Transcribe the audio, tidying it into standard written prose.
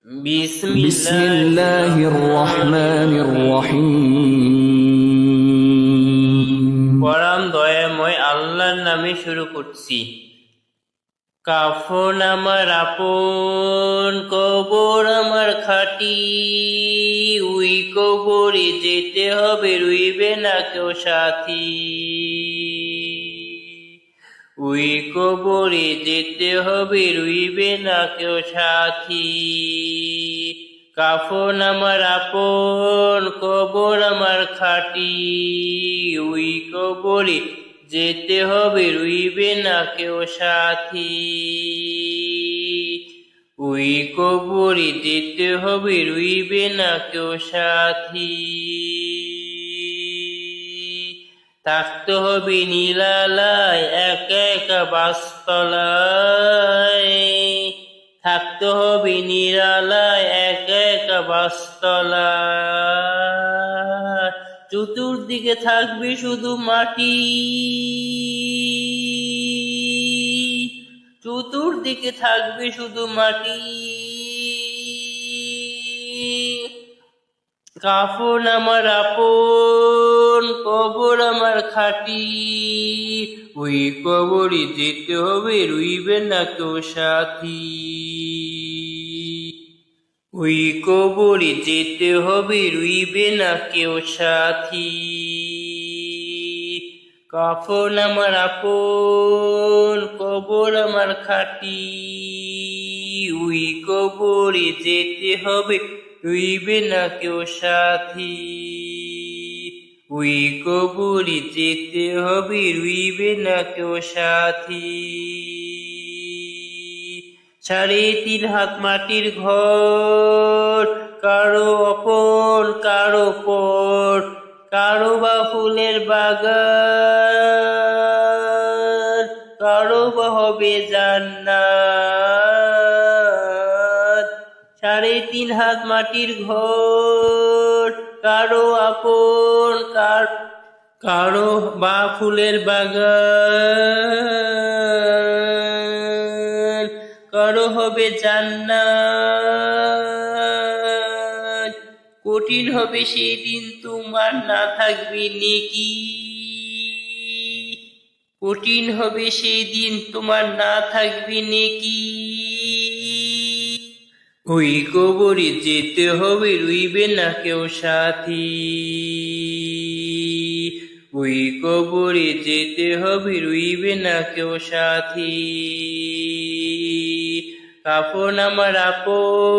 বিসমিল্লাহির রহমানির রহিম। পরম দয়াময় আল্লাহর নামে শুরু করছি। কাফন আমার আপন, কবর আমার খাঁটি, উই কবরে যেতে হবে, রইবে না কেউ সাথী। উই কবরে যেতে হবে, রইবে না কেউ সাথী। কাফন আমার আপন, কবর আমার খাঁটি, উই কবরে যেতে হবে, রইবে না কেউ সাথী। উই কবরে যেতে হবে, রইবে না কেউ সাথী। থাকতে হবে নীলালায় একা একা বাসতলায়, থাকতে হবে নিরালায় একা একা বাসতলায়। চতুর্দিকে থাকবে শুধু মাটি, চতুর্দিকে থাকবে শুধু মাটি। কাফন আমার আপন, কবর আমার খাঁটি, ওই কবরে যেতে হবে, রইবে না কেউ সাথী। ওই কবরে যেতে হবে, রইবে না কেউ সাথী। কাফন আমার আপন, কবর আমার খাঁটি, ওই কবরে যেতে হবে, রইবে না কেউ সাথী। ওই কবরে যেতে হবে, রইবে না কেউ সাথী। 3.5 হাত মাটির ঘর, কারো অপন কারো পর, কারো বা ফুলের বাগান, কারো বা হবে জান্নাত। 3.5 হাত মাটির ঘর, কারো আপন কারো বা ফুলের বাগান, কারো হবে জান্নাত। কঠিন হবে সেদিন তোমার না থাকবে নেকি, কঠিন হবে সেদিন তোমার না থাকবে নেকি। ওই কবরে যেতে হবে, রইবে না কেউ সাথী। ওই কবরে যেতে হবে, রইবে না কেউ সাথী। কাফন আমার আপন।